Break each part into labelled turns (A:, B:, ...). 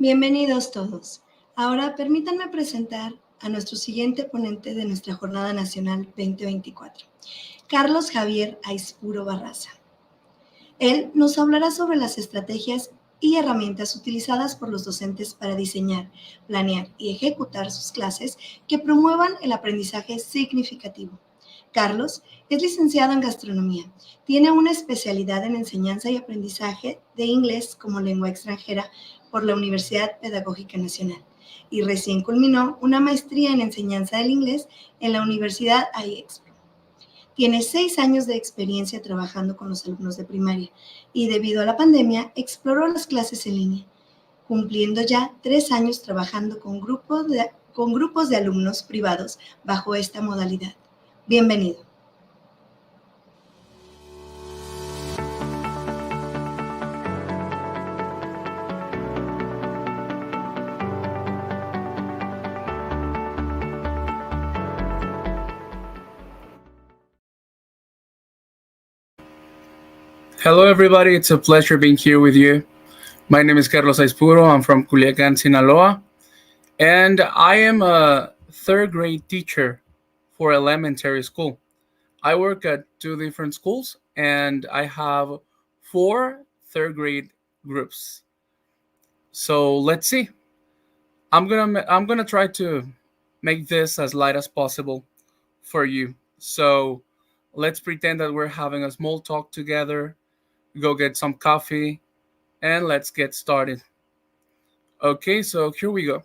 A: Bienvenidos todos. Ahora permítanme presentar a nuestro siguiente ponente de nuestra Jornada Nacional 2024, Carlos Javier Aispuro Barraza. Él nos hablará sobre las estrategias y herramientas utilizadas por los docentes para diseñar, planear y ejecutar sus clases que promuevan el aprendizaje significativo. Carlos es licenciado en gastronomía, tiene una especialidad en enseñanza y aprendizaje de inglés como lengua extranjera por la Universidad Pedagógica Nacional y recién culminó una maestría en enseñanza del inglés en la Universidad Aispuro. Tiene 6 años de experiencia trabajando con los alumnos de primaria y debido a la pandemia exploró las clases en línea, cumpliendo ya 3 años trabajando con grupos de alumnos privados bajo esta modalidad. Bienvenido.
B: Hello, everybody. It's a pleasure being here with you. My name is Carlos Aispuro. I'm from Culiacán, Sinaloa, and I am a third grade teacher for elementary school. I work at 2 different schools, and I have 4 third grade groups. So let's see. I'm gonna try to make this as light as possible for you. So let's pretend that we're having a small talk together. Go get some coffee, and let's get started. Okay, so here we go.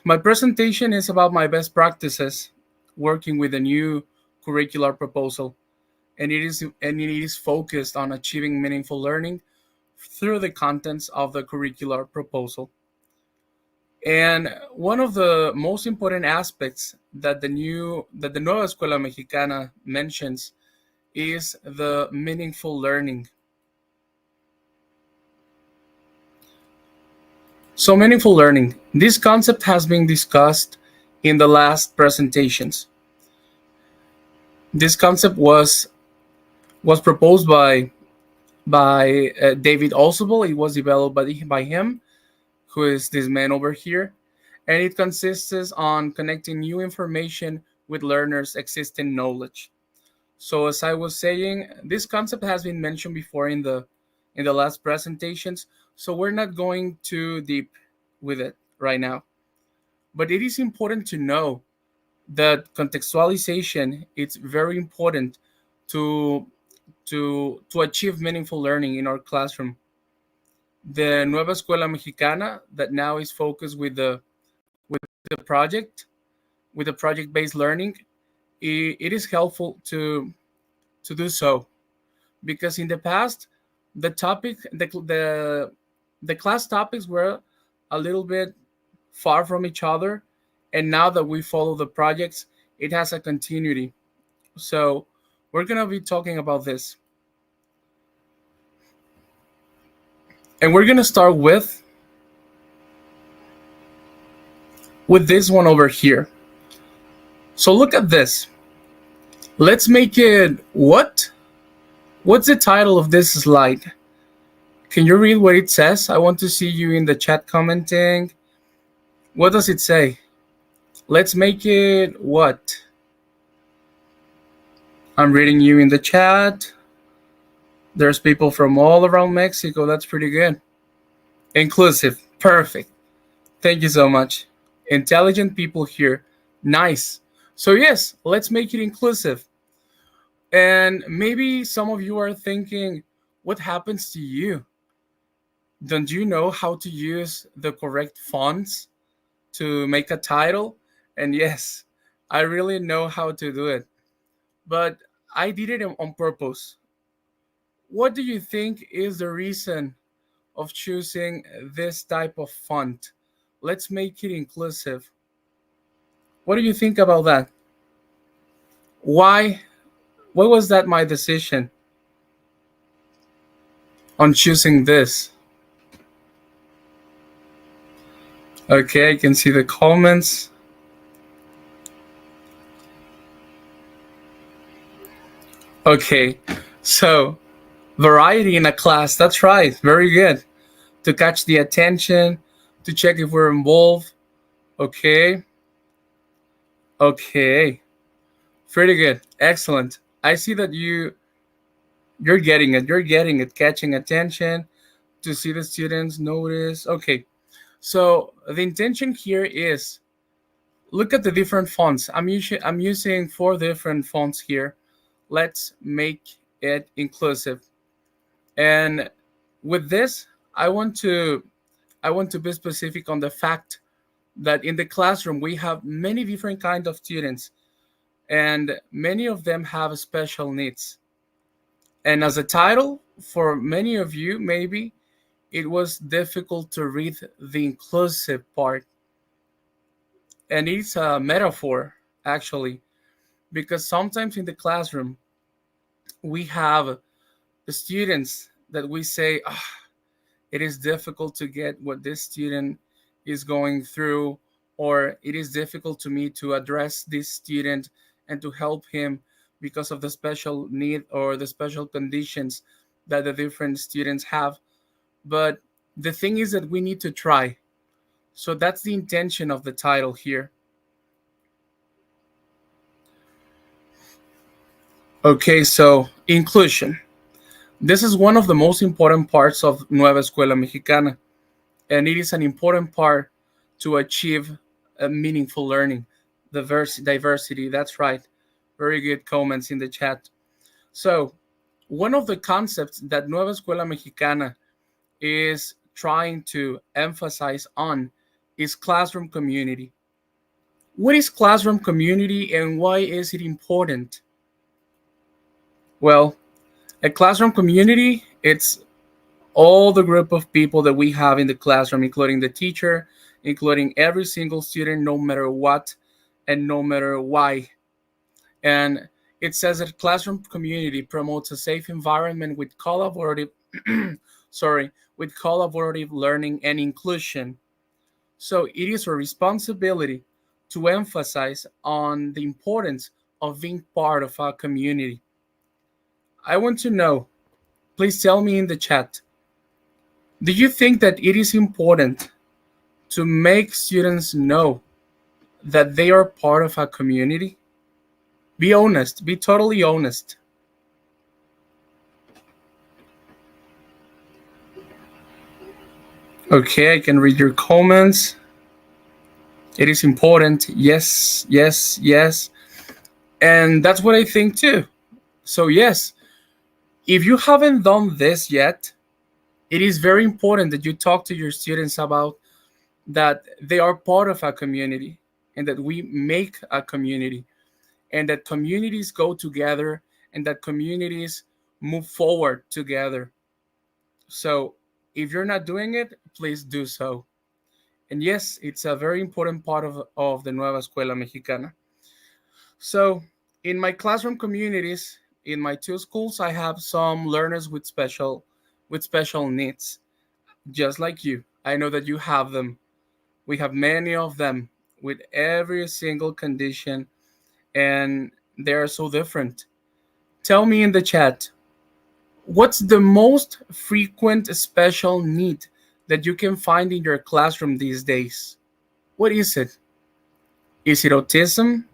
B: My presentation is about my best practices working with a new curricular proposal, and it is focused on achieving meaningful learning through the contents of the curricular proposal. And one of the most important aspects that the Nueva Escuela Mexicana mentions is the meaningful learning. So meaningful learning. This concept has been discussed in the last presentations. This concept was proposed by David Alsobel. It was developed by him, who is this man over here, and it consists on connecting new information with learners' existing knowledge. So as I was saying, this concept has been mentioned before in the last presentations, so we're not going too deep with it right now. But it is important to know that contextualization is very important to achieve meaningful learning in our classroom. The Nueva Escuela Mexicana that now is focused with the project-based learning, it is helpful to do so, because in the past the class topics were a little bit far from each other, and now that we follow the projects, it has a continuity. So we're going to be talking about this, and we're going to start with this one over here. So look at this. Let's make it what? What's the title of this slide? Can you read what it says? I want to see you in the chat commenting. What does it say? Let's make it what? I'm reading you in the chat. There's people from all around Mexico. That's pretty good. Inclusive. Perfect. Thank you so much. Intelligent people here. Nice. So yes, let's make it inclusive. And maybe some of you are thinking, what happens to you? Don't you know how to use the correct fonts to make a title? And yes, I really know how to do it, but I did it on purpose. What do you think is the reason of choosing this type of font? Let's make it inclusive. What do you think about that? Why was that my decision on choosing this? Okay, I can see the comments. Okay, so variety in a class. That's right. Very good. to catch the attention, to check if we're involved. Okay. Pretty good. Excellent. I see that you're getting it, catching attention, to see the students notice. Okay. So the intention here is, look at the different fonts. I'm using 4 different fonts here. Let's make it inclusive. And with this, I want to be specific on the fact that in the classroom we have many different kinds of students, and many of them have special needs. And as a title, for many of you, maybe it was difficult to read the inclusive part. And it's a metaphor, actually, because sometimes in the classroom, we have the students that we say, it is difficult to get what this student is going through, or it is difficult to me to address this student and to help him because of the special need or the special conditions that the different students have. But the thing is that we need to try. So that's the intention of the title here. Okay, so inclusion. This is one of the most important parts of Nueva Escuela Mexicana, and it is an important part to achieve a meaningful learning. Diversity, that's right. Very good comments in the chat. So, one of the concepts that Nueva Escuela Mexicana is trying to emphasize on is classroom community. What is classroom community and why is it important? Well, a classroom community, it's all the group of people that we have in the classroom, including the teacher, including every single student, no matter what and no matter why. And it says that classroom community promotes a safe environment with collaborative with collaborative learning and inclusion. So it is a responsibility to emphasize on the importance of being part of our community. I want to know, please tell me in the chat, do you think that it is important to make students know that they are part of a community? Be honest, be totally honest. Okay, I can read your comments. It is important. Yes. And that's what I think too. So yes, if you haven't done this yet, it is very important that you talk to your students about that they are part of a community and that we make a community and that communities go together and that communities move forward together. So if you're not doing it, please do so. And yes, it's a very important part of the Nueva Escuela Mexicana. So in my classroom communities, in my 2 schools, I have some learners with special needs, just like you. I know that you have them. We have many of them with every single condition, and they are so different. Tell me in the chat, what's the most frequent special need that you can find in your classroom these days? What is it? Is it autism?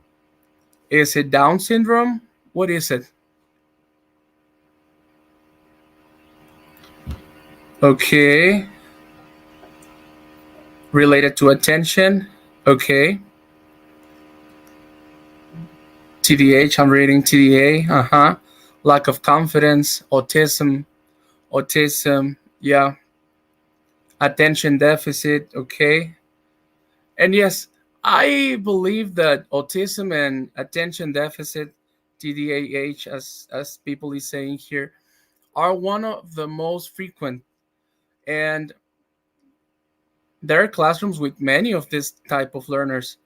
B: Is it Down syndrome? What is it? Okay. Related to attention. Okay. TDAH, I'm reading TDA. Lack of confidence, autism, yeah. Attention deficit, okay. And yes, I believe that autism and attention deficit, TDAH, as people is saying here, are one of the most frequent. And there are classrooms with many of this type of learners.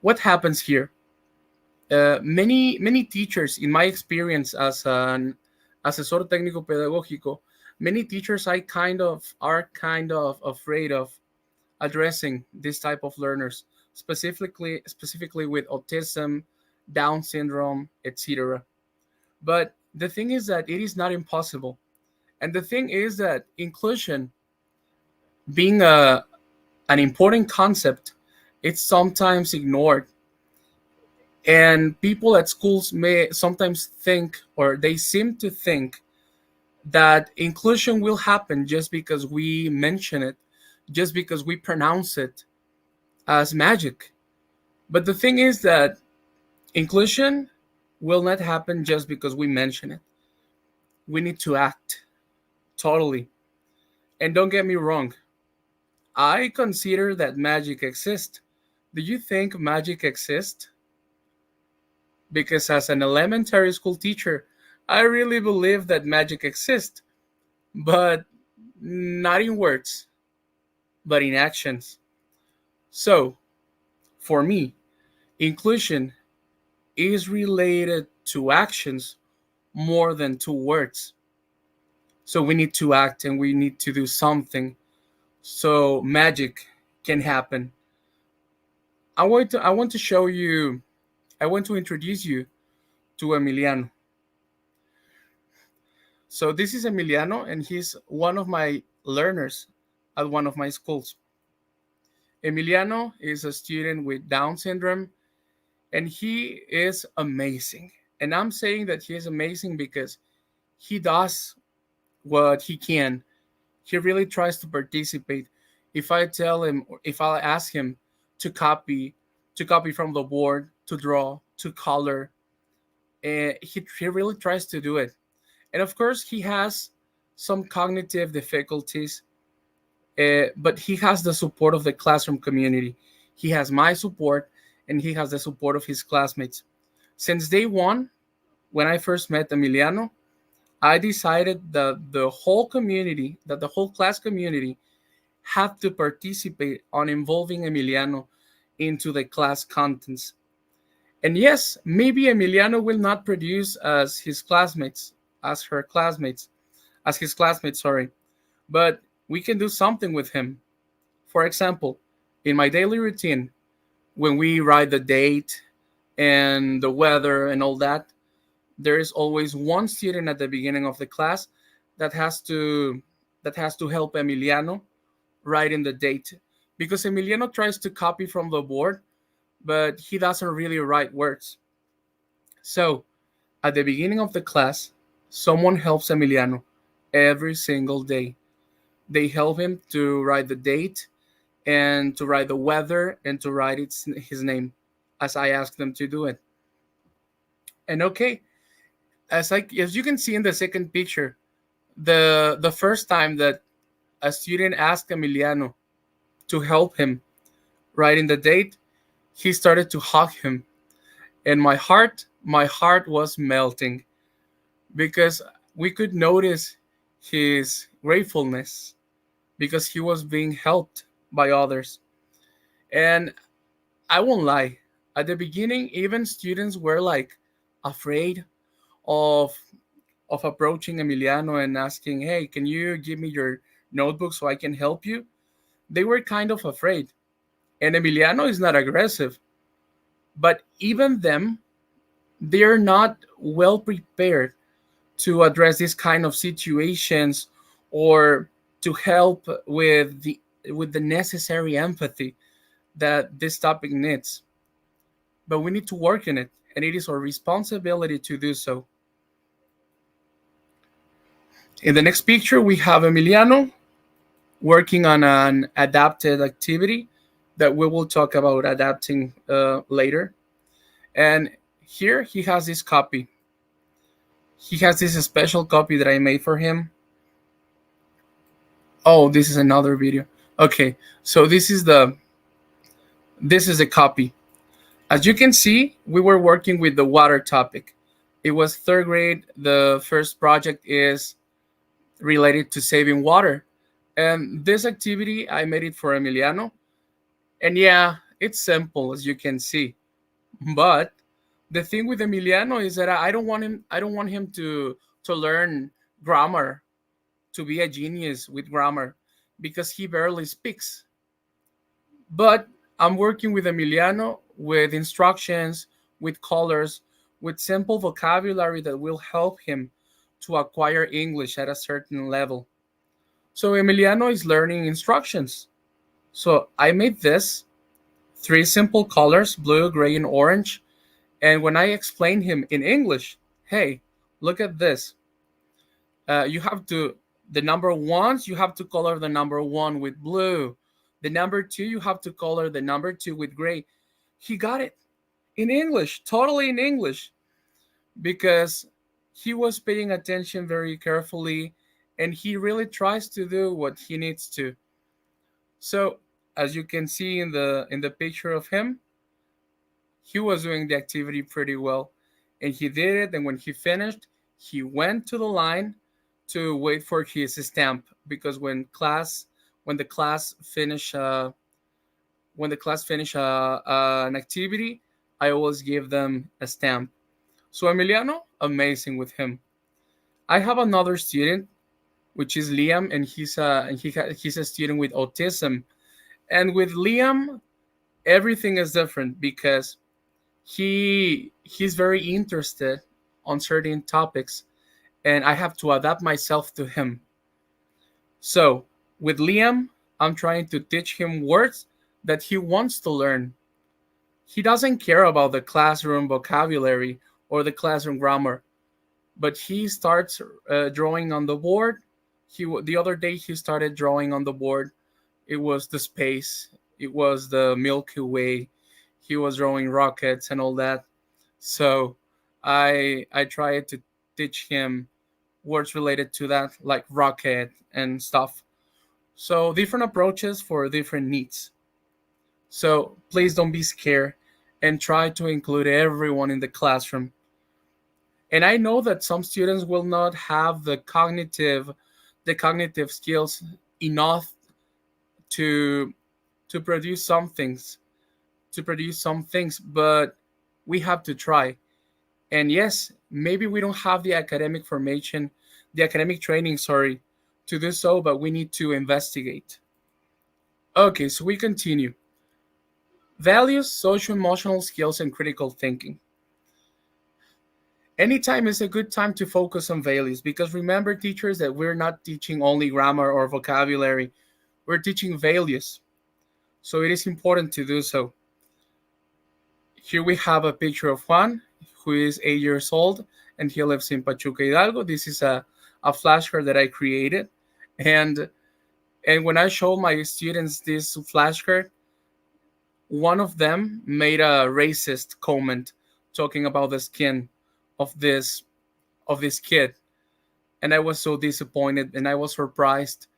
B: What happens here? Many teachers, in my experience as an asesor técnico pedagógico, many teachers are kind of afraid of addressing this type of learners, specifically with autism, Down syndrome, etc. But the thing is that it is not impossible. And the thing is that inclusion being an important concept, it's sometimes ignored. And people at schools may sometimes think, or they seem to think, that inclusion will happen just because we mention it, just because we pronounce it as magic. But the thing is that inclusion will not happen just because we mention it. We need to act totally. And don't get me wrong, I consider that magic exists. Do you think magic exists? Because as an elementary school teacher, I really believe that magic exists, but not in words, but in actions. So, for me, inclusion is related to actions more than to words. So we need to act and we need to do something so magic can happen. I want to show you, I want to introduce you to Emiliano. So this is Emiliano, and he's one of my learners at one of my schools. Emiliano is a student with Down syndrome, and he is amazing. And I'm saying that he is amazing because he does what he can. He really tries to participate. If I tell him, or if I ask him to copy from the board, to draw, to color, he really tries to do it. And of course, he has some cognitive difficulties, but he has the support of the classroom community. He has my support, and he has the support of his classmates. Since day one, when I first met Emiliano, I decided that the whole community, that the whole class community, had to participate on involving Emiliano into the class contents. And yes, maybe Emiliano will not produce as his classmates, as her classmates, as his classmates, sorry, but we can do something with him. For example, in my daily routine, when we write the date and the weather and all that, there is always one student at the beginning of the class that has to help Emiliano write in the date, because Emiliano tries to copy from the board, but he doesn't really write words. So at the beginning of the class, someone helps Emiliano every single day. They help him to write the date and to write the weather and to write his name as I ask them to do it. And okay, as you can see in the second picture, the first time that a student asked Emiliano to help him write in the date, he started to hug him, and my heart was melting, because we could notice his gratefulness because he was being helped by others. And I won't lie, at the beginning, even students were like afraid of approaching Emiliano and asking, "Hey, can you give me your notebook so I can help you?" They were kind of afraid. And Emiliano is not aggressive, but even them, they're not well prepared to address this kind of situations, or to help with the necessary empathy that this topic needs. But we need to work in it, and it is our responsibility to do so. In the next picture, we have Emiliano working on an adapted activity that we will talk about adapting later. And here he has this copy. He has this special copy that I made for him. Oh, this is another video. Okay, so this is a copy. As you can see, we were working with the water topic. It was third grade. The first project is related to saving water. And this activity, I made it for Emiliano. And yeah, it's simple, as you can see. But the thing with Emiliano is that I don't want him to learn grammar, to be a genius with grammar, because he barely speaks. But I'm working with Emiliano with instructions, with colors, with simple vocabulary that will help him to acquire English at a certain level. So Emiliano is learning instructions. So I made this 3 simple colors, blue, gray, and orange. And when I explained him in English, hey, look at this. You have to, the number ones, you have to color the number 1 with blue. The number 2, you have to color the number 2 with gray. He got it in English, totally in English, because he was paying attention very carefully and he really tries to do what he needs to. So as you can see in the picture of him, he was doing the activity pretty well and he did it. And when he finished, he went to the line to wait for his stamp, because when the class finish an activity, I always give them a stamp. So Emiliano, amazing with him. I have another student, which is Liam, and he's a student with autism. And with Liam, everything is different because he's very interested on certain topics, and I have to adapt myself to him. So with Liam, I'm trying to teach him words that he wants to learn. He doesn't care about the classroom vocabulary or the classroom grammar, but he starts drawing on the board. The other day he started drawing on the board. It was the space. It was the Milky Way. He was drawing rockets and all that. So I tried to teach him words related to that, like rocket and stuff. So different approaches for different needs. So please don't be scared and try to include everyone in the classroom. And I know that some students will not have the cognitive skills enough to produce some things, but we have to try. And yes, maybe we don't have the academic training, sorry, to do so, but we need to investigate. Okay, so we continue. Values, social emotional skills, and critical thinking. Anytime is a good time to focus on values, because remember, teachers, that we're not teaching only grammar or vocabulary, we're teaching values. So it is important to do so. Here we have a picture of Juan, who is 8 years old, and he lives in Pachuca, Hidalgo. This is a flashcard that I created. And when I show my students this flashcard, one of them made a racist comment talking about the skin of this kid. And I was so disappointed and I was surprised,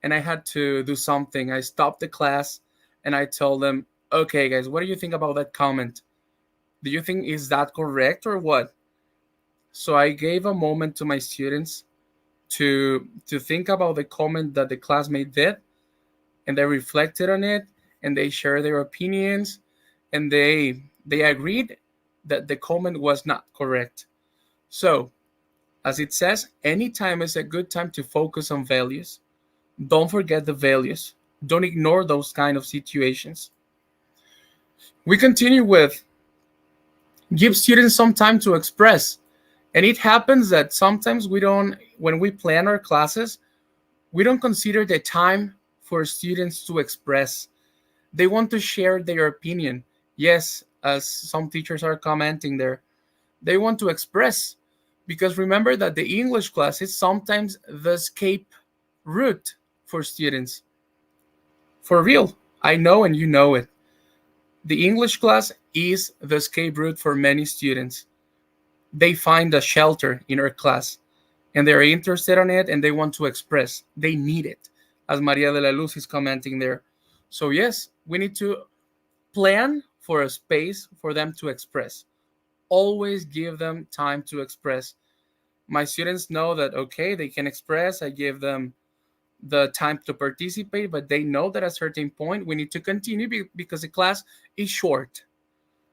B: and I had to do something. I stopped the class and I told them, okay guys, what do you think about that comment? Do you think is that correct or what? So I gave a moment to my students to think about the comment that the classmate did, and they reflected on it and they shared their opinions, and they agreed that the comment was not correct. So as it says, anytime is a good time to focus on values. Don't forget the values. Don't ignore those kind of situations. We continue with give students some time to express. And it happens that sometimes when we plan our classes, we don't consider the time for students to express. They want to share their opinion. Yes, as some teachers are commenting there, they want to express, because remember that the English class is sometimes the escape route for students. For real, I know and you know it. The English class is the escape route for many students. They find a shelter in our class and they're interested in it and they want to express. They need it, as Maria de la Luz is commenting there. So yes, we need to plan for a space for them to express. Always give them time to express. My students know that, okay, they can express. I give them the time to participate, but they know that at a certain point we need to continue because the class is short.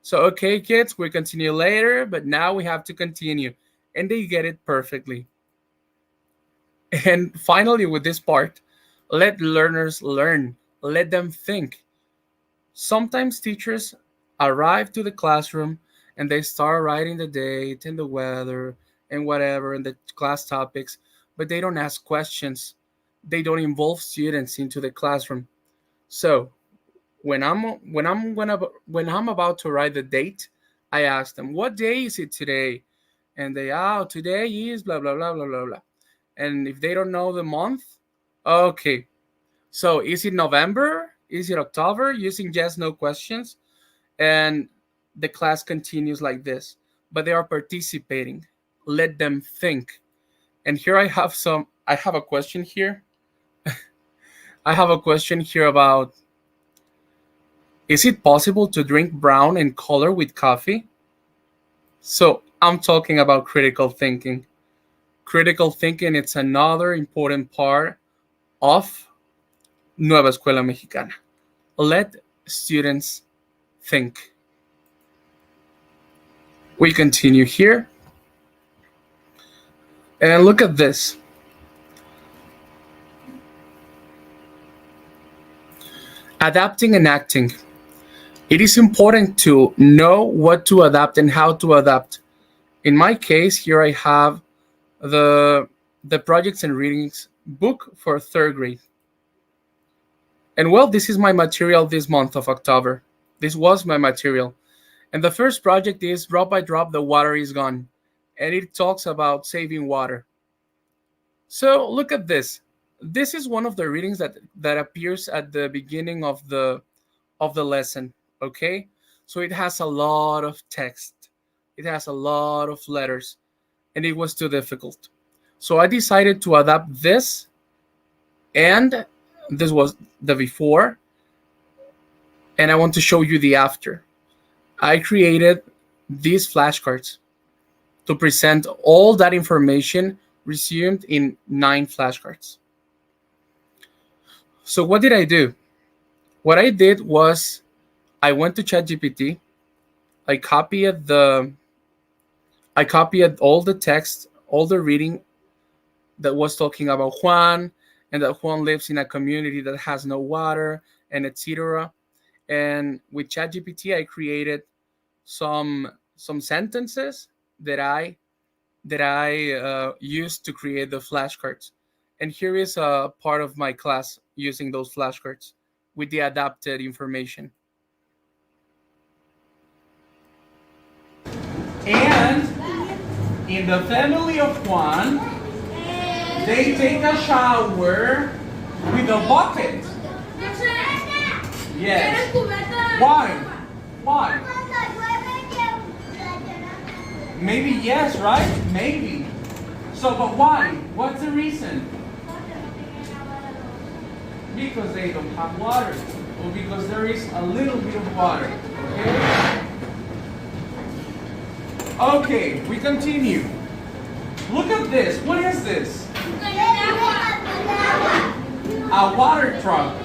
B: So, okay, kids, we'll continue later, but now we have to continue. And they get it perfectly. And finally, with this part, let learners learn. Let them think. Sometimes teachers arrive to the classroom and they start writing the date and the weather and whatever and the class topics, but they don't ask questions. they don't involve students into the classroom. So when I'm about to write the date, I ask them, what day is it today? And they, today is blah blah blah blah blah blah. And if they don't know the month, okay, so is it November? Is it October? Using yes, no questions. And the class continues like this, but they are participating. Let them think. And here I have a question here. I have a question here about, is it possible to drink brown and color with coffee? So I'm talking about critical thinking. Critical thinking, it's another important part of Nueva Escuela Mexicana. Let students think. We continue here. And look at this. Adapting and acting. It is important to know what to adapt and how to adapt. In my case, here I have the projects and readings book for 3rd grade. And well, this is my material this month of October. This was my material. And the first project is Drop by Drop, the Water is Gone. And it talks about saving water. So look at this. This is one of the readings that appears at the beginning of the lesson, okay? So it has a lot of text. It has a lot of letters, and it was too difficult. So I decided to adapt this, and this was the before, and I want to show you the after. I created these flashcards to present all that information resumed in 9 flashcards. So what did I do? What I did was I went to ChatGPT. I copied all the text, all the reading that was talking about Juan, and that Juan lives in a community that has no water, and etc. And with ChatGPT, I created some sentences that I used to create the flashcards. And here is a part of my class using those flashcards with the adapted information. And in the family of Juan, they take a shower with a bucket. Yes. Why? Maybe yes, right? Maybe. So, but why? What's the reason? Because they don't have water, or because there is a little bit of water. Okay, we continue. Look at this. What is this? A water truck.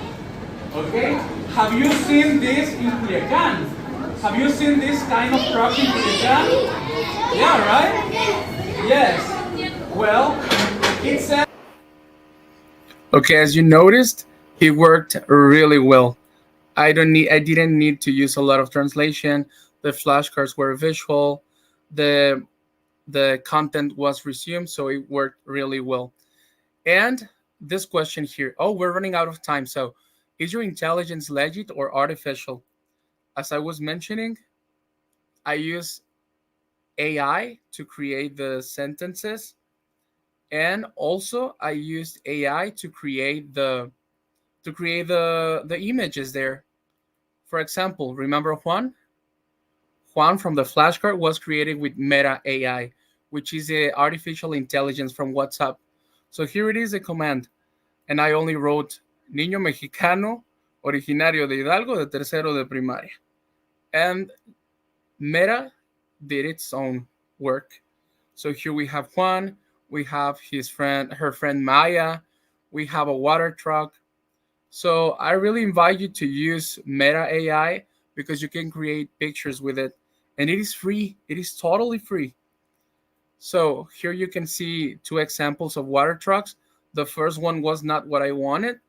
B: Okay? Have you seen this in Culiacán? Have you seen this kind of truck in Culiacán? Yeah, right? Yes. Well, it says. Okay, as you noticed, it worked really well. I didn't need to use a lot of translation. The flashcards were visual. The content was resumed, so it worked really well. And this question here. Oh, we're running out of time. So, is your intelligence legit or artificial? As I was mentioning, I use AI to create the sentences, and also I used AI to create the images there. For example, remember Juan? Juan from the flashcard was created with Meta AI, which is a artificial intelligence from WhatsApp. So here it is, a command, and I only wrote Niño Mexicano, originario de Hidalgo, de tercero de primaria. And Meta did its own work. So here we have Juan, we have her friend Maya, we have a water truck. So I really invite you to use Meta AI because you can create pictures with it, and it is free. It is totally free. So here you can see 2 examples of water trucks. The first one was not what I wanted,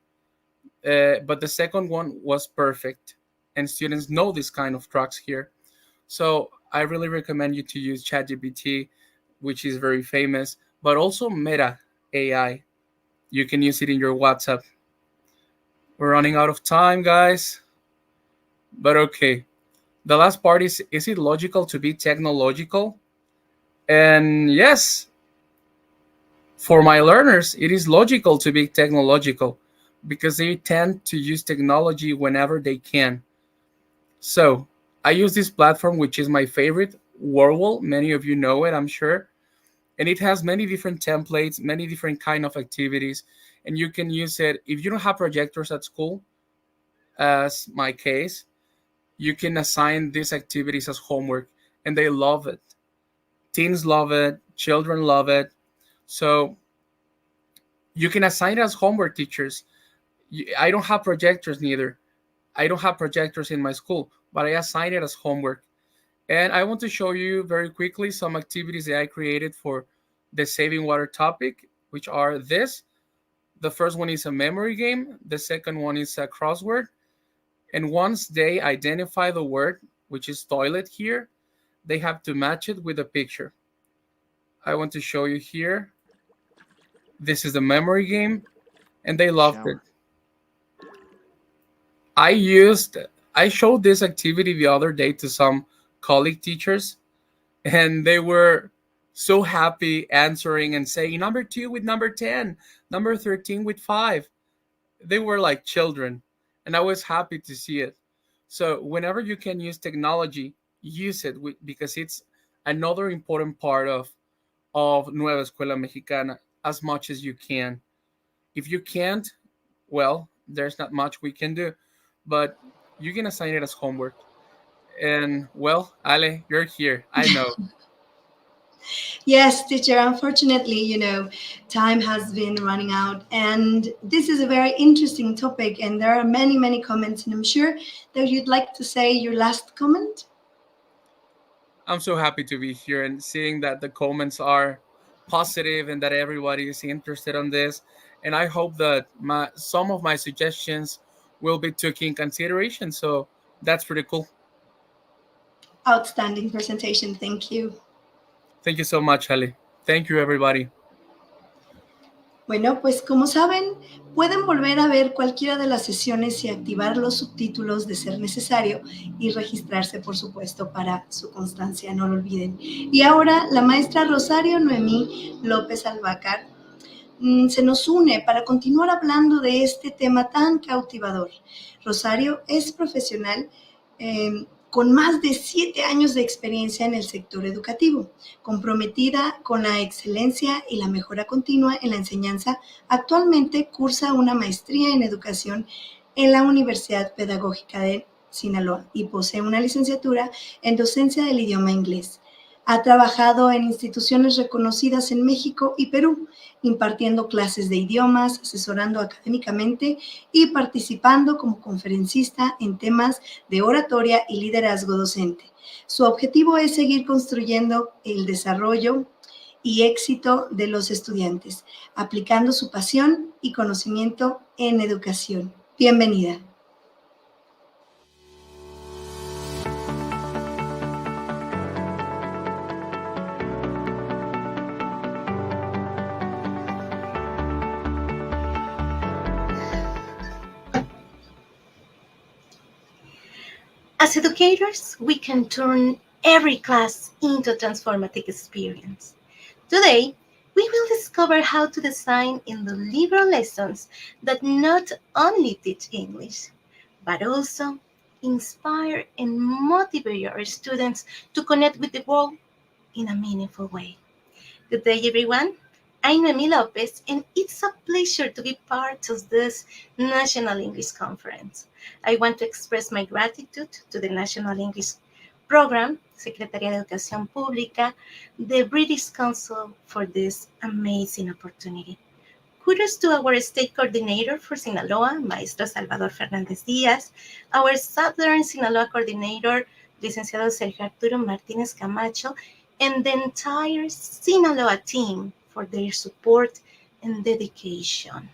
B: but the second one was perfect. And students know this kind of trucks here. So I really recommend you to use ChatGPT, which is very famous, but also Meta AI. you can use it in your WhatsApp. We're running out of time, guys. But okay. The last part is it logical to be technological? And yes, for my learners, it is logical to be technological because they tend to use technology whenever they can. So I use this platform, which is my favorite, Whirlpool. Many of you know it, I'm sure. And it has many different templates, many different kind of activities. And you can use it if you don't have projectors at school, as my case, you can assign these activities as homework, and they love it. Teens love it, children love it. So you can assign it as homework, teachers. I don't have projectors neither. I don't have projectors in my school, but I assign it as homework. And I want to show you very quickly some activities that I created for the saving water topic, which are this. The first one is a memory game. The second one is a crossword. And once they identify the word, which is toilet here, they have to match it with a picture. I want to show you here. This is the memory game, and they loved it. I showed this activity the other day to some colleague teachers, and they were so happy answering and saying number 2 with number 10, number 13 with 5. They were like children, and I was happy to see it. So whenever you can use technology, use it because it's another important part of Nueva Escuela Mexicana as much as you can. If you can't, well, there's not much we can do, but you can assign it as homework. And well, Ale, you're here. I know.
A: Yes, teacher, unfortunately, time has been running out, and this is a very interesting topic, and there are many, many comments, and I'm sure that you'd like to say your last comment.
B: I'm so happy to be here and seeing that the comments are positive and that everybody is interested on this. And I hope that some of my suggestions will be taken in consideration. So that's pretty cool.
A: Outstanding presentation. Thank you.
B: Thank you so much, Ali. Thank you, everybody.
A: Bueno, pues como saben, pueden volver a ver cualquiera de las sesiones y activar los subtítulos de ser necesario y registrarse, por supuesto, para su constancia, no lo olviden. Y ahora la maestra Rosario Nohemí López Albacar se nos une para continuar hablando de este tema tan cautivador. Rosario es profesional con más de 7 años de experiencia en el sector educativo, comprometida con la excelencia y la mejora continua en la enseñanza. Actualmente cursa una maestría en educación en la Universidad Pedagógica de Sinaloa y posee una licenciatura en docencia del idioma inglés. Ha trabajado en instituciones reconocidas en México y Perú, impartiendo clases de idiomas, asesorando académicamente y participando como conferencista en temas de oratoria y liderazgo docente. Su objetivo es seguir construyendo el desarrollo y éxito de los estudiantes, aplicando su pasión y conocimiento en educación. Bienvenida.
C: As educators, we can turn every class into a transformative experience. Today, we will discover how to design and deliver lessons that not only teach English, but also inspire and motivate our students to connect with the world in a meaningful way. Good day, everyone. I'm Nohemí López, and it's a pleasure to be part of this National English Conference. I want to express my gratitude to the National English Program, Secretaría de Educación Pública, the British Council for this amazing opportunity. Kudos to our state coordinator for Sinaloa, Maestro Salvador Fernández Díaz, our Southern Sinaloa coordinator, Licenciado Sergio Arturo Martínez Camacho, and the entire Sinaloa team for their support and dedication.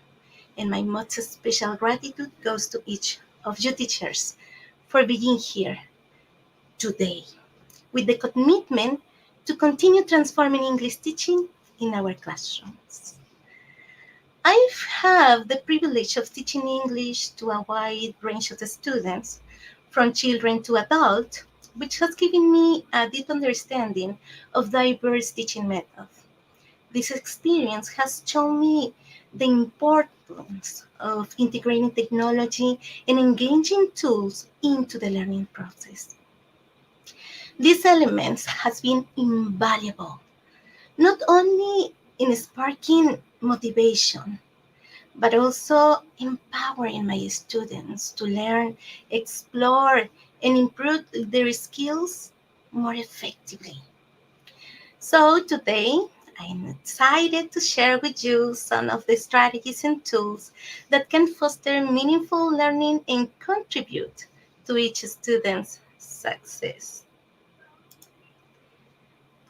C: And my most special gratitude goes to each of you teachers for being here today with the commitment to continue transforming English teaching in our classrooms. I have the privilege of teaching English to a wide range of students, from children to adults, which has given me a deep understanding of diverse teaching methods. This experience has shown me the importance of integrating technology and engaging tools into the learning process. These elements has been invaluable, not only in sparking motivation, but also empowering my students to learn, explore, and improve their skills more effectively. So today, I'm excited to share with you some of the strategies and tools that can foster meaningful learning and contribute to each student's success.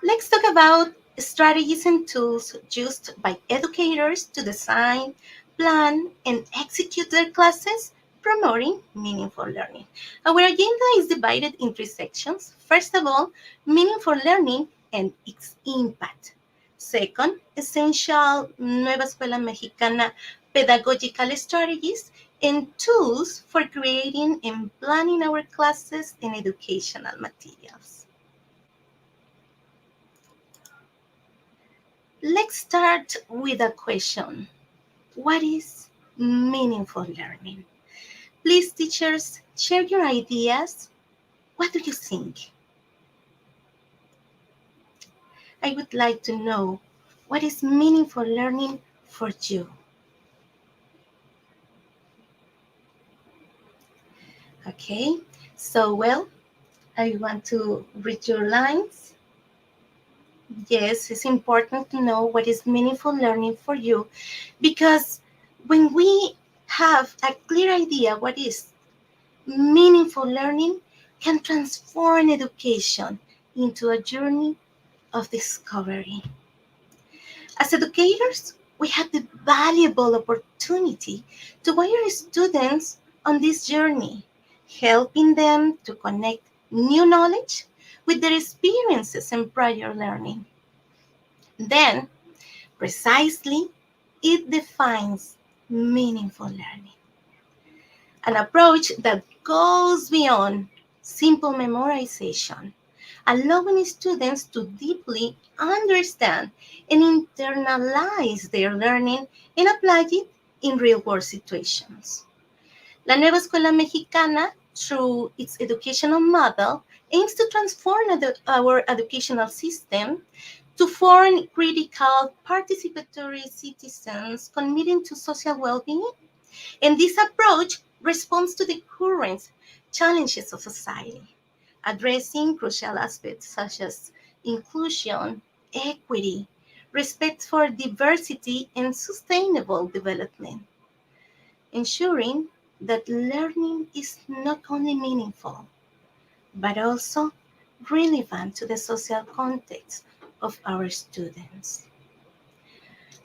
C: Let's talk about strategies and tools used by educators to design, plan, and execute their classes, promoting meaningful learning. Our agenda is divided in three sections. First of all, meaningful learning and its impact. Second, essential Nueva Escuela Mexicana pedagogical strategies and tools for creating and planning our classes and educational materials. Let's start with a question. What is meaningful learning? Please, teachers, share your ideas. What do you think? I would like to know what is meaningful learning for you. Okay, so I want to read your lines. Yes, it's important to know what is meaningful learning for you, because when we have a clear idea what is meaningful learning, can transform education into a journey of discovery. As educators, we have the valuable opportunity to guide our students on this journey, helping them to connect new knowledge with their experiences and prior learning. Then, precisely, it defines meaningful learning. An approach that goes beyond simple memorization, allowing students to deeply understand and internalize their learning and apply it in real-world situations. La Nueva Escuela Mexicana, through its educational model, aims to transform our educational system to form critical, participatory citizens committed to social well-being. And this approach responds to the current challenges of society, addressing crucial aspects such as inclusion, equity, respect for diversity, and sustainable development, ensuring that learning is not only meaningful, but also relevant to the social context of our students.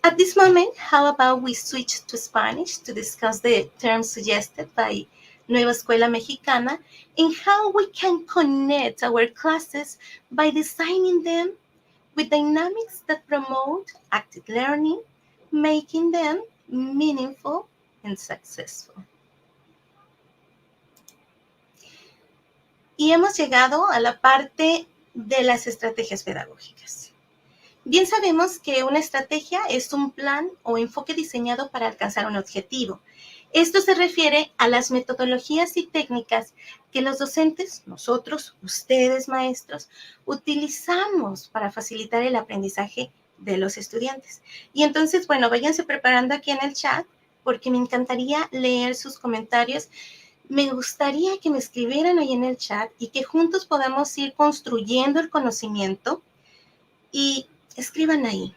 C: At this moment, how about we switch to Spanish to discuss the terms suggested by Nueva Escuela Mexicana and how we can connect our classes by designing them with dynamics that promote active learning, making them meaningful and successful. Y hemos llegado a la parte de las estrategias pedagógicas. Bien sabemos que una estrategia es un plan o enfoque diseñado para alcanzar un objetivo. Esto se refiere a las metodologías y técnicas que los docentes, nosotros, ustedes maestros, utilizamos para facilitar el aprendizaje de los estudiantes. Y entonces, váyanse preparando aquí en el chat porque me encantaría leer sus comentarios. Me gustaría que me escribieran ahí en el chat y que juntos podamos ir construyendo el conocimiento. Y escriban ahí,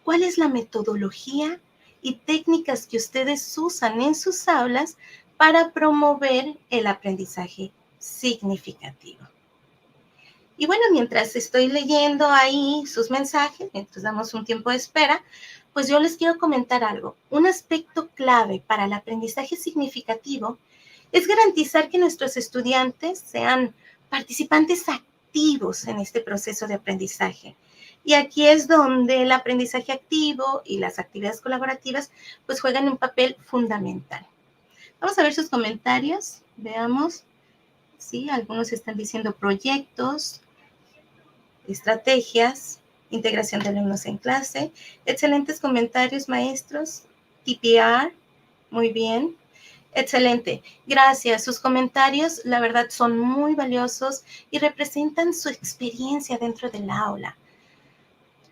C: ¿cuál es la metodología y técnicas que ustedes usan en sus aulas para promover el aprendizaje significativo? Y mientras estoy leyendo ahí sus mensajes, mientras damos un tiempo de espera, pues yo les quiero comentar algo. Un aspecto clave para el aprendizaje significativo es garantizar que nuestros estudiantes sean participantes activos en este proceso de aprendizaje, Y aquí es donde el aprendizaje activo y las actividades colaborativas pues juegan un papel fundamental. Vamos a ver sus comentarios, veamos. Sí, algunos están diciendo proyectos, estrategias, integración de alumnos en clase. Excelentes comentarios, maestros. TPR, muy bien. Excelente, gracias. Sus comentarios, la verdad, son muy valiosos y representan su experiencia dentro del aula.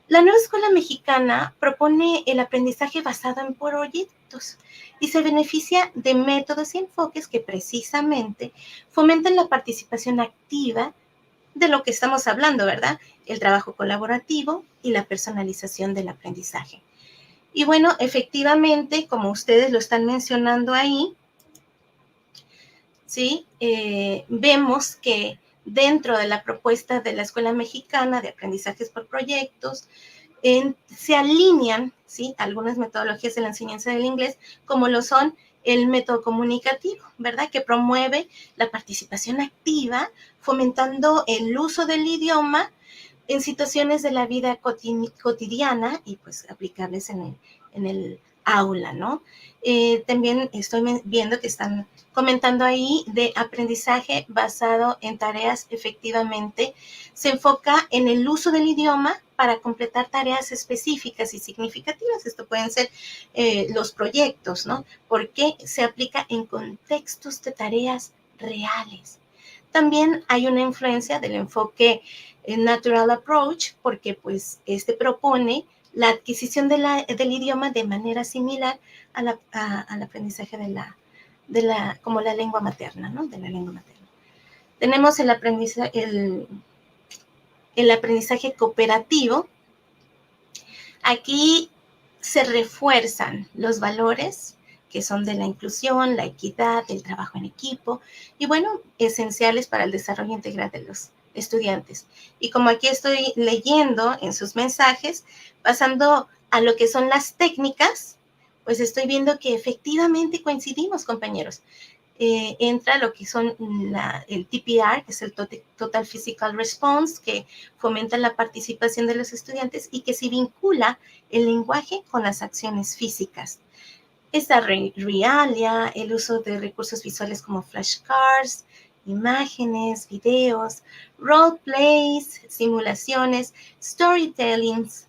C: La nueva escuela mexicana propone el aprendizaje basado en proyectos y se beneficia de métodos y enfoques que precisamente fomentan la participación activa de lo que estamos hablando, ¿verdad? El trabajo colaborativo y la personalización del aprendizaje. Y bueno, efectivamente, como ustedes lo están mencionando ahí, ¿sí? Vemos que dentro de la propuesta de la Escuela Mexicana de Aprendizajes por Proyectos, se alinean, ¿sí?, algunas metodologías de la enseñanza del inglés, como lo son el método comunicativo, ¿verdad?, que promueve la participación activa, fomentando el uso del idioma en situaciones de la vida cotidiana y pues aplicables en el aula, ¿no? También estoy viendo que están comentando ahí de aprendizaje basado en tareas. Efectivamente, se enfoca en el uso del idioma para completar tareas específicas y significativas. Esto pueden ser los proyectos, ¿no? Porque se aplica en contextos de tareas reales. También hay una influencia del enfoque Natural Approach, porque pues este propone la adquisición del idioma de manera similar al aprendizaje como la lengua materna, ¿no? De la lengua materna. Tenemos el aprendizaje cooperativo. Aquí se refuerzan los valores que son de la inclusión, la equidad, el trabajo en equipo y, bueno, esenciales para el desarrollo integral de los estudiantes. Y como aquí estoy leyendo en sus mensajes, pasando a lo que son las técnicas, pues estoy viendo que efectivamente coincidimos, compañeros. Entra lo que son el TPR, que es el Total Physical Response, que fomenta la participación de los estudiantes y que se vincula el lenguaje con las acciones físicas. Está Realia, el uso de recursos visuales como flashcards, imágenes, videos, roleplays, simulaciones, storytellings,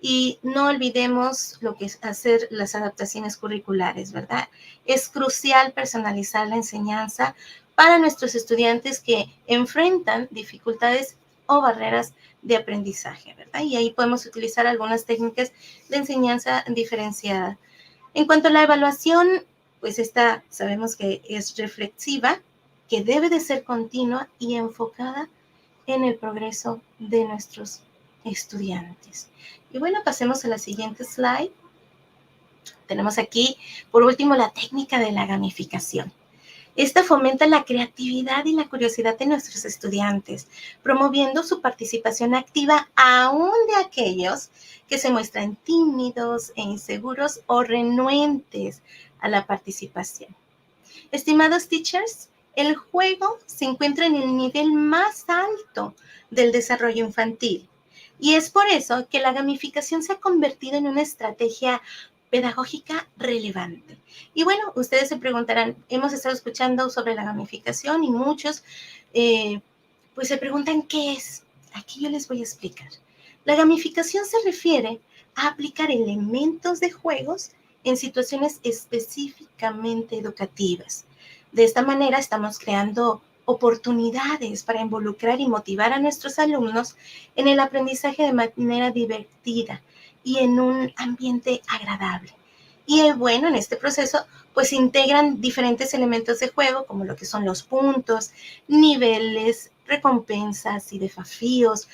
C: y no olvidemos lo que es hacer las adaptaciones curriculares, ¿verdad? Es crucial personalizar la enseñanza para nuestros estudiantes que enfrentan dificultades o barreras de aprendizaje, ¿verdad? Y ahí podemos utilizar algunas técnicas de enseñanza diferenciada. En cuanto a la evaluación, pues esta sabemos que es reflexiva, que debe de ser continua y enfocada en el progreso de nuestros estudiantes. Y bueno, pasemos a la siguiente slide. Tenemos aquí, por último, la técnica de la gamificación. Esta fomenta la creatividad y la curiosidad de nuestros estudiantes, promoviendo su participación activa aún de aquellos que se muestran tímidos e inseguros o renuentes a la participación. Estimados teachers, el juego se encuentra en el nivel más alto del desarrollo infantil y es por eso que la gamificación se ha convertido en una estrategia pedagógica relevante. Y bueno, ustedes se preguntarán, hemos estado escuchando sobre la gamificación y muchos pues se preguntan qué es. Aquí yo les voy a explicar. La gamificación se refiere a aplicar elementos de juegos en situaciones específicamente educativas. De esta manera estamos creando oportunidades para involucrar y motivar a nuestros alumnos en el aprendizaje de manera divertida y en un ambiente agradable. Y bueno, en este proceso pues se integran diferentes elementos de juego como lo que son los puntos, niveles, recompensas y desafíos.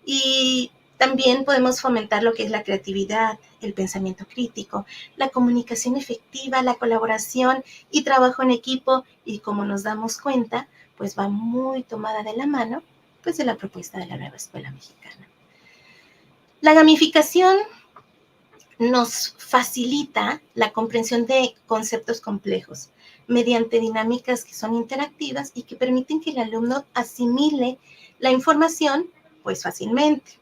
C: Y también podemos fomentar lo que es la creatividad, el pensamiento crítico, la comunicación efectiva, la colaboración y trabajo en equipo. Y como nos damos cuenta, pues va muy tomada de la mano pues de la propuesta de la nueva escuela mexicana. La gamificación nos facilita la comprensión de conceptos complejos mediante dinámicas que son interactivas y que permiten que el alumno asimile la información pues fácilmente.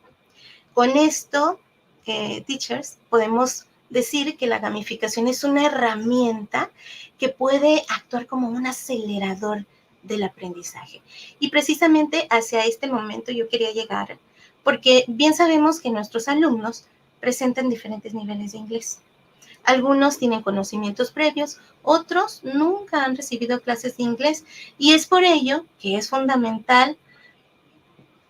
C: Con esto, teachers, podemos decir que la gamificación es una herramienta que puede actuar como un acelerador del aprendizaje. Y precisamente hacia este momento yo quería llegar, porque bien sabemos que nuestros alumnos presentan diferentes niveles de inglés. Algunos tienen conocimientos previos, otros nunca han recibido clases de inglés, y es por ello que es fundamental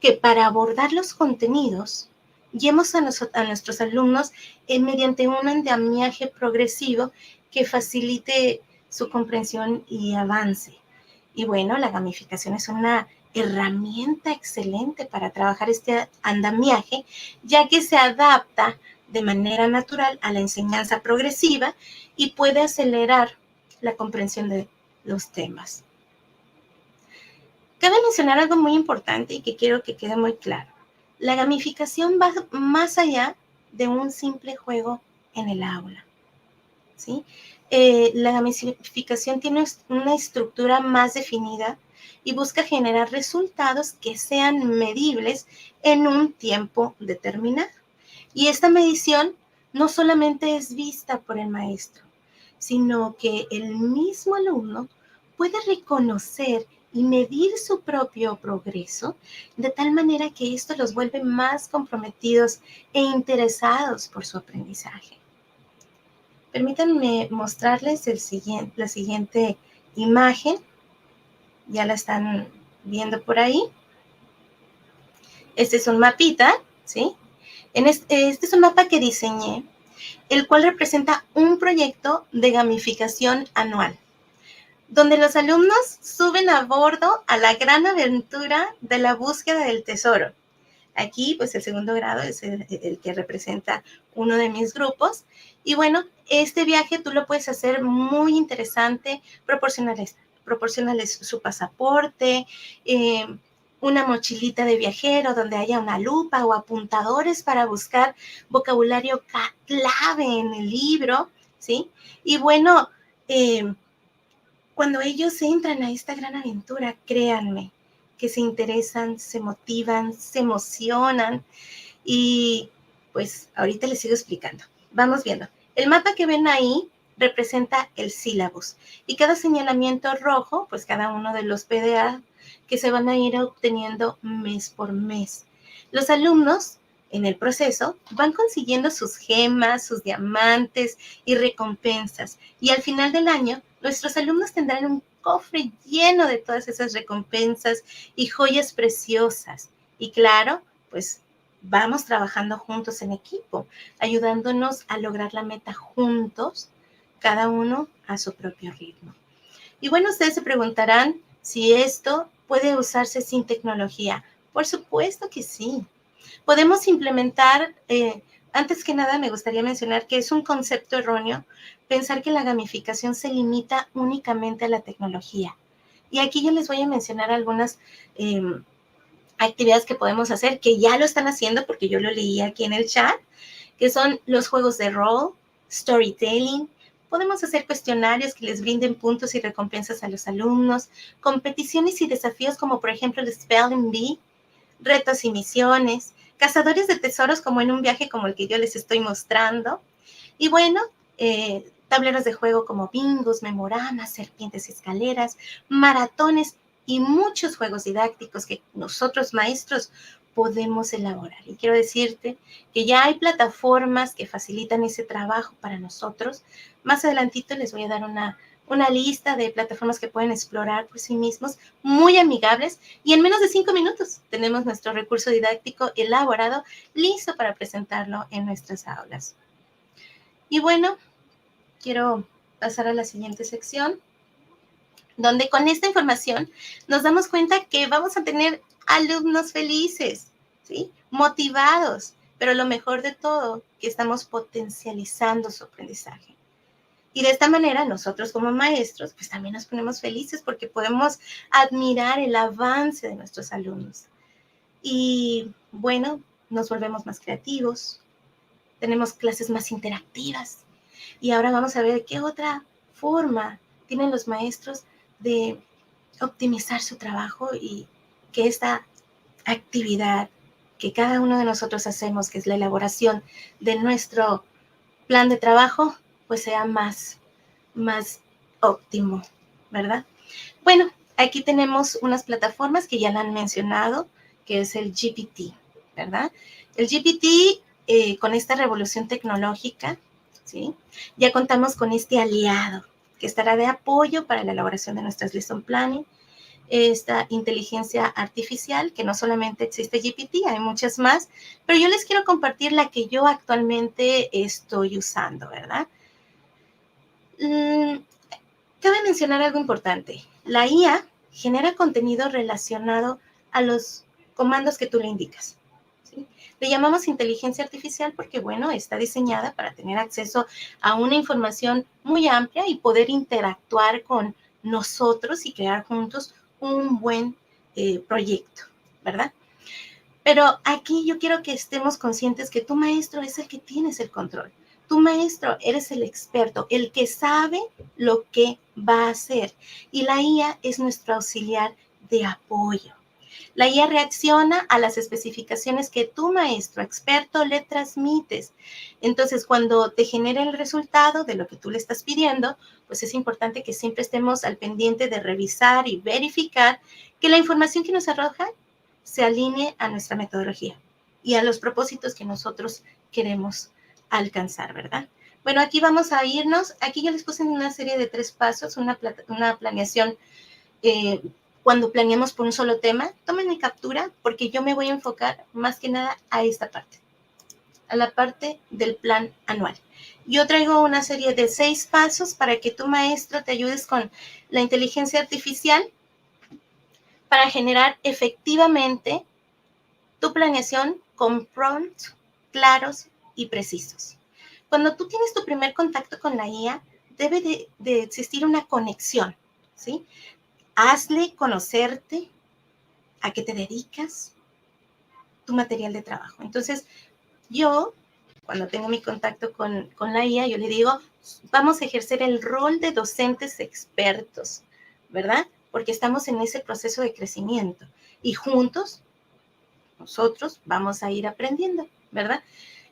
C: que para abordar los contenidos guiemos a nuestros alumnos mediante un andamiaje progresivo que facilite su comprensión y avance. Y bueno, la gamificación es una herramienta excelente para trabajar este andamiaje, ya que se adapta de manera natural a la enseñanza progresiva y puede acelerar la comprensión de los temas. Cabe mencionar algo muy importante y que quiero que quede muy claro. La gamificación va más allá de un simple juego en el aula, ¿sí? La gamificación tiene una estructura más definida y busca generar resultados que sean medibles en un tiempo determinado. Y esta medición no solamente es vista por el maestro, sino que el mismo alumno puede reconocer y medir su propio progreso de tal manera que esto los vuelve más comprometidos e interesados por su aprendizaje. Permítanme mostrarles la siguiente imagen. Ya la están viendo por ahí. Este es un mapita, ¿sí? Este es un mapa que diseñé, el cual representa un proyecto de gamificación anual, donde los alumnos suben a bordo a la gran aventura de la búsqueda del tesoro. Aquí, pues el segundo grado es el que representa uno de mis grupos. Y bueno, este viaje tú lo puedes hacer muy interesante, proporcionarles su pasaporte, una mochilita de viajero donde haya una lupa o apuntadores para buscar vocabulario clave en el libro, ¿sí? Y bueno, cuando ellos entran a esta gran aventura, créanme, que se interesan, se motivan, se emocionan y pues ahorita les sigo explicando. Vamos viendo. El mapa que ven ahí representa el sílabus y cada señalamiento rojo, pues cada uno de los PDA que se van a ir obteniendo mes por mes. Los alumnos en el proceso van consiguiendo sus gemas, sus diamantes y recompensas y al final del año nuestros alumnos tendrán un cofre lleno de todas esas recompensas y joyas preciosas. Y claro, pues vamos trabajando juntos en equipo, ayudándonos a lograr la meta juntos, cada uno a su propio ritmo. Y bueno, ustedes se preguntarán si esto puede usarse sin tecnología. Por supuesto que sí. Podemos implementar, antes que nada me gustaría mencionar que es un concepto erróneo pensar que la gamificación se limita únicamente a la tecnología. Y aquí yo les voy a mencionar algunas actividades que podemos hacer, que ya lo están haciendo porque yo lo leí aquí en el chat, que son los juegos de rol, storytelling. Podemos hacer cuestionarios que les brinden puntos y recompensas a los alumnos, competiciones y desafíos como por ejemplo el Spelling Bee, retos y misiones, cazadores de tesoros como en un viaje como el que yo les estoy mostrando. Y bueno, tableros de juego como bingos, memoramas, serpientes y escaleras, maratones y muchos juegos didácticos que nosotros maestros podemos elaborar. Y quiero decirte que ya hay plataformas que facilitan ese trabajo para nosotros. Más adelantito les voy a dar una lista de plataformas que pueden explorar por sí mismos, muy amigables, y en menos de 5 minutos tenemos nuestro recurso didáctico elaborado, listo para presentarlo en nuestras aulas. Y bueno, quiero pasar a la siguiente sección, donde con esta información nos damos cuenta que vamos a tener alumnos felices, ¿sí? Motivados, pero lo mejor de todo, que estamos potencializando su aprendizaje. Y de esta manera nosotros como maestros pues también nos ponemos felices porque podemos admirar el avance de nuestros alumnos. Y bueno, nos volvemos más creativos, tenemos clases más interactivas. Y ahora vamos a ver qué otra forma tienen los maestros de optimizar su trabajo y que esta actividad que cada uno de nosotros hacemos, que es la elaboración de nuestro plan de trabajo, pues sea más óptimo, ¿verdad? Bueno, aquí tenemos unas plataformas que ya la han mencionado, que es el GPT, ¿verdad? El GPT, con esta revolución tecnológica, ¿sí? Ya contamos con este aliado que estará de apoyo para la elaboración de nuestras lesson planning, esta inteligencia artificial, que no solamente existe GPT, hay muchas más, pero yo les quiero compartir la que yo actualmente estoy usando, ¿verdad? Cabe mencionar algo importante. La IA genera contenido relacionado a los comandos que tú le indicas, ¿sí? Le llamamos inteligencia artificial porque, bueno, está diseñada para tener acceso a una información muy amplia y poder interactuar con nosotros y crear juntos un buen proyecto, ¿verdad? Pero aquí yo quiero que estemos conscientes que tu maestro es el que tienes el control. Tu maestro, eres el experto, el que sabe lo que va a hacer. Y la IA es nuestro auxiliar de apoyo. La IA reacciona a las especificaciones que tu maestro experto le transmites. Entonces, cuando te genera el resultado de lo que tú le estás pidiendo, pues es importante que siempre estemos al pendiente de revisar y verificar que la información que nos arroja se alinee a nuestra metodología y a los propósitos que nosotros queremos alcanzar, ¿verdad? Bueno, aquí vamos a irnos. Aquí yo les puse en una serie de 3 pasos, una planeación. Cuando planeamos por un solo tema, tomen mi captura porque yo me voy a enfocar más que nada a esta parte, a la parte del plan anual. Yo traigo una serie de 6 pasos para que tu maestro te ayudes con la inteligencia artificial para generar efectivamente tu planeación con prompts claros y precisos. Cuando tú tienes tu primer contacto con la IA, debe de existir una conexión, ¿sí? Hazle conocerte, a qué te dedicas, tu material de trabajo. Entonces, yo, cuando tengo mi contacto con la IA, yo le digo, vamos a ejercer el rol de docentes expertos, ¿verdad? Porque estamos en ese proceso de crecimiento y juntos nosotros vamos a ir aprendiendo, ¿verdad?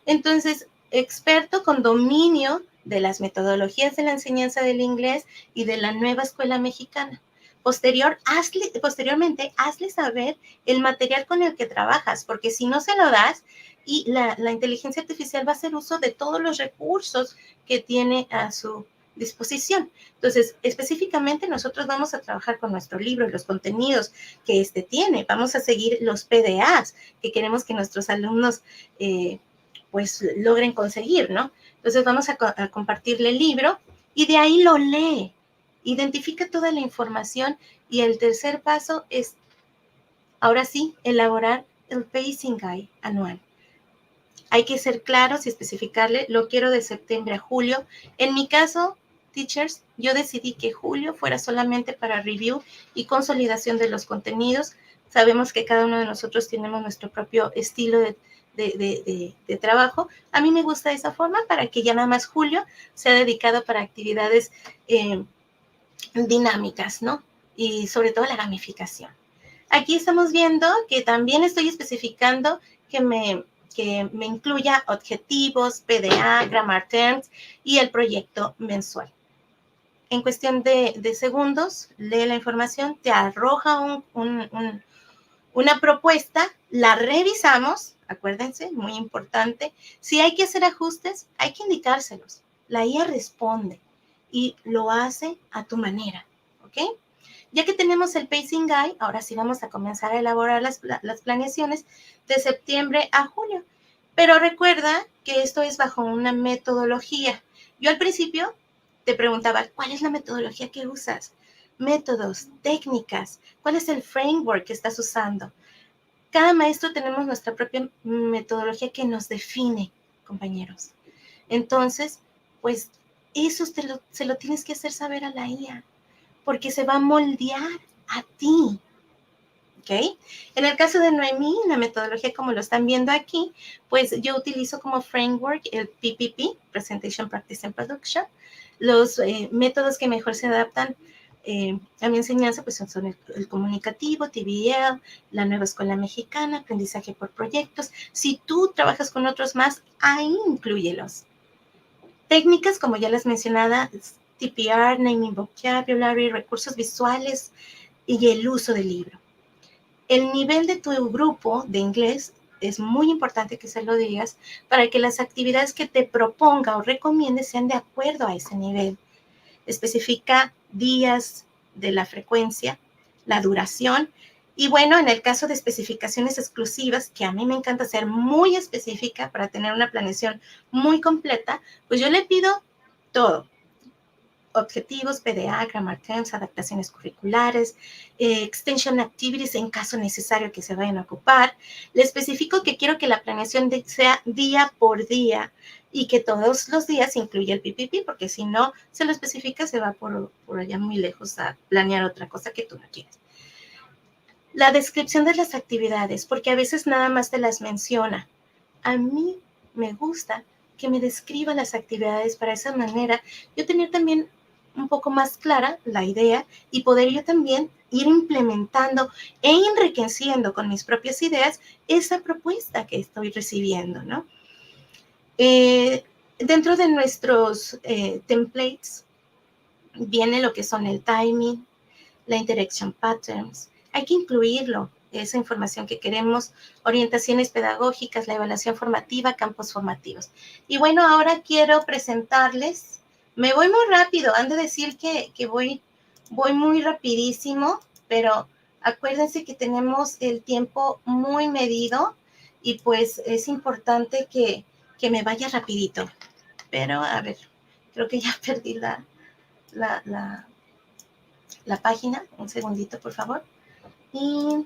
C: Entonces, experto con dominio de las metodologías de la enseñanza del inglés y de la nueva escuela mexicana. Posteriormente, hazle saber el material con el que trabajas, porque si no se lo das, y la inteligencia artificial va a hacer uso de todos los recursos que tiene a su disposición. Entonces, específicamente nosotros vamos a trabajar con nuestro libro y los contenidos que este tiene. Vamos a seguir los PDAs que queremos que nuestros alumnos pues logren conseguir, ¿no? Entonces vamos a compartirle el libro y de ahí lo lee, identifica toda la información y el tercer paso es, ahora sí, elaborar el pacing guide anual. Hay que ser claros y especificarle, lo quiero de septiembre a julio. En mi caso, teachers, yo decidí que julio fuera solamente para review y consolidación de los contenidos. Sabemos que cada uno de nosotros tenemos nuestro propio estilo de trabajo. A mí me gusta esa forma para que ya nada más julio sea dedicado para actividades dinámicas, ¿no? Y sobre todo la gamificación. Aquí estamos viendo que también estoy especificando que me incluya objetivos, PDA, grammar terms y el proyecto mensual. En cuestión de segundos, lee la información, te arroja una propuesta, la revisamos, acuérdense, muy importante. Si hay que hacer ajustes, hay que indicárselos. La IA responde y lo hace a tu manera, ¿ok? Ya que tenemos el pacing guide, ahora sí vamos a comenzar a elaborar las planeaciones de septiembre a julio. Pero recuerda que esto es bajo una metodología. Yo al principio te preguntaba, ¿cuál es la metodología que usas? Métodos, técnicas, ¿cuál es el framework que estás usando? Cada maestro tenemos nuestra propia metodología que nos define, compañeros. Entonces, pues eso se lo tienes que hacer saber a la IA, porque se va a moldear a ti, ¿ok? En el caso de Nohemí, la metodología como lo están viendo aquí, pues yo utilizo como framework el PPP, Presentation, Practice and Production, los métodos que mejor se adaptan A mi enseñanza pues son el comunicativo, TBL, la nueva escuela mexicana, aprendizaje por proyectos. Si tú trabajas con otros más, ahí inclúyelos. Técnicas, como ya les mencionaba, TPR, naming vocabulary, recursos visuales y el uso del libro. El nivel de tu grupo de inglés es muy importante que se lo digas para que las actividades que te proponga o recomiende sean de acuerdo a ese nivel. Especifica días de la frecuencia, la duración. Y bueno, en el caso de especificaciones exclusivas, que a mí me encanta ser muy específica para tener una planeación muy completa, pues yo le pido todo. Objetivos, PDA, grammar terms, adaptaciones curriculares, extension activities en caso necesario que se vayan a ocupar. Le especifico que quiero que la planeación sea día por día y que todos los días incluya el PPP, porque si no se lo especifica, se va por allá muy lejos a planear otra cosa que tú no quieres. La descripción de las actividades, porque a veces nada más te las menciona. A mí me gusta que me describa las actividades para esa manera yo tener también un poco más clara la idea y poder yo también ir implementando e enriqueciendo con mis propias ideas esa propuesta que estoy recibiendo, ¿no? Dentro de nuestros templates viene lo que son el timing, la interaction patterns. Hay que incluirlo, esa información que queremos, orientaciones pedagógicas, la evaluación formativa, campos formativos. Y bueno, ahora quiero presentarles, me voy muy rápido, han de decir que voy muy rapidísimo, pero acuérdense que tenemos el tiempo muy medido y pues es importante que me vaya rapidito. Pero a ver, creo que ya perdí la página, un segundito por favor, y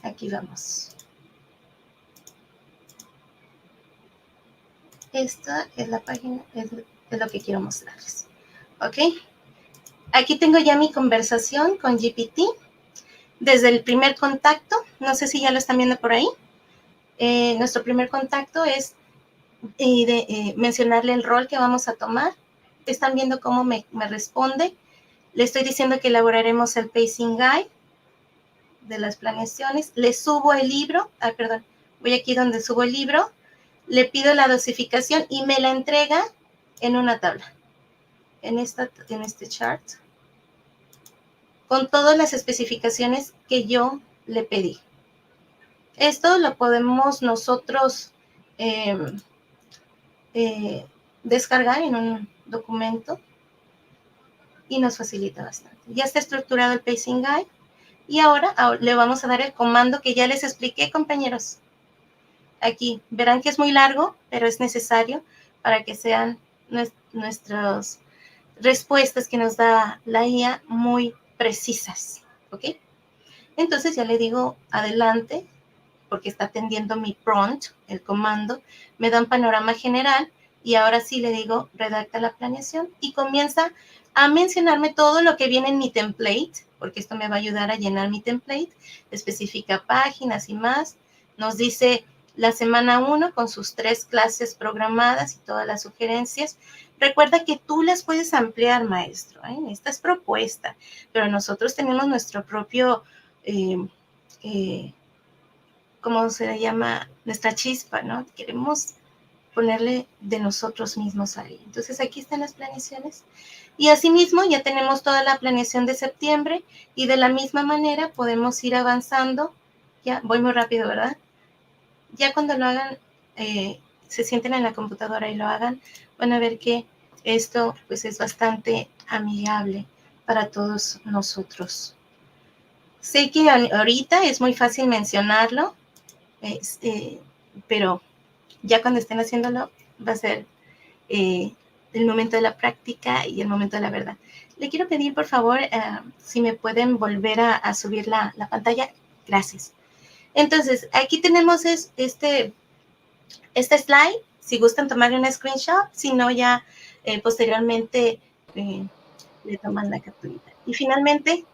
C: aquí vamos. Esta es la página, es lo que quiero mostrarles, ¿ok? Aquí tengo ya mi conversación con GPT, desde el primer contacto, no sé si ya lo están viendo por ahí. Nuestro primer contacto es mencionarle el rol que vamos a tomar, están viendo cómo me responde, le estoy diciendo que elaboraremos el pacing guide de las planeaciones, le subo el libro, perdón, voy aquí donde subo el libro, le pido la dosificación y me la entrega en una tabla, en este chart, con todas las especificaciones que yo le pedí. Esto lo podemos nosotros descargar en un documento y nos facilita bastante. Ya está estructurado el pacing guide. Y ahora le vamos a dar el comando que ya les expliqué, compañeros. Aquí verán que es muy largo, pero es necesario para que sean nuestras respuestas que nos da la IA muy precisas. ¿Ok? Entonces ya le digo adelante, porque está atendiendo mi prompt, el comando, me da un panorama general y ahora sí le digo redacta la planeación y comienza a mencionarme todo lo que viene en mi template, porque esto me va a ayudar a llenar mi template, especifica páginas y más, nos dice la semana 1 con sus 3 clases programadas y todas las sugerencias. Recuerda que tú las puedes ampliar, maestro, ¿eh? Esta es propuesta, pero nosotros tenemos nuestro propio, ¿cómo se le llama? Nuestra chispa, ¿no? Queremos ponerle de nosotros mismos ahí. Entonces aquí están las planeaciones. Y asimismo ya tenemos toda la planeación de septiembre y de la misma manera podemos ir avanzando. Ya, voy muy rápido, ¿verdad? Ya cuando lo hagan, se sienten en la computadora y lo hagan, van a ver que esto pues es bastante amigable para todos nosotros. Sé que ahorita es muy fácil mencionarlo, pero ya cuando estén haciéndolo va a ser el momento de la práctica y el momento de la verdad. Le quiero pedir, por favor, si me pueden volver a subir la pantalla. Gracias. Entonces, aquí tenemos este slide. Si gustan tomarle una screenshot, si no, ya posteriormente le toman la capturita. Y finalmente,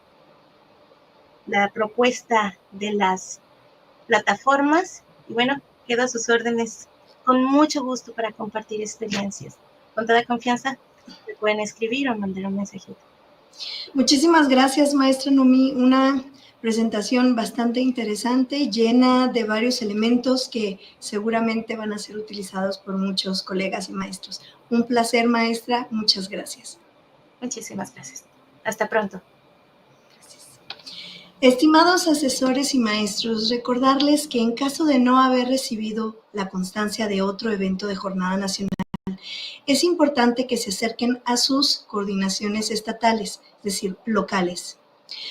C: la propuesta de las plataformas. Y bueno, quedo a sus órdenes con mucho gusto para compartir experiencias. Con toda confianza, me pueden escribir o mandar un mensajito.
A: Muchísimas gracias, maestra Nohemí. Una presentación bastante interesante, llena de varios elementos que seguramente van a ser utilizados por muchos colegas y maestros. Un placer, maestra. Muchas gracias.
C: Muchísimas gracias. Hasta pronto.
A: Estimados asesores y maestros, recordarles que en caso de no haber recibido la constancia de otro evento de jornada nacional, es importante que se acerquen a sus coordinaciones estatales, es decir, locales.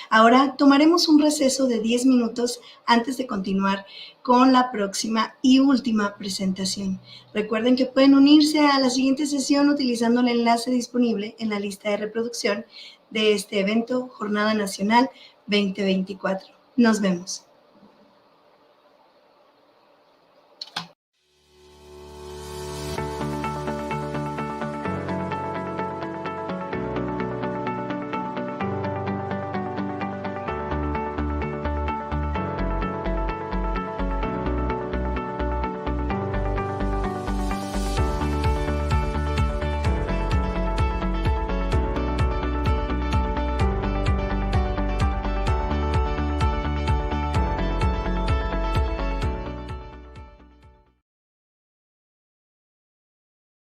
A: Ahora tomaremos un receso de 10 minutos antes de continuar con la próxima y última presentación. Recuerden que pueden unirse a la siguiente sesión utilizando el enlace disponible en la lista de reproducción de este evento Jornada Nacional 2024. Nos vemos.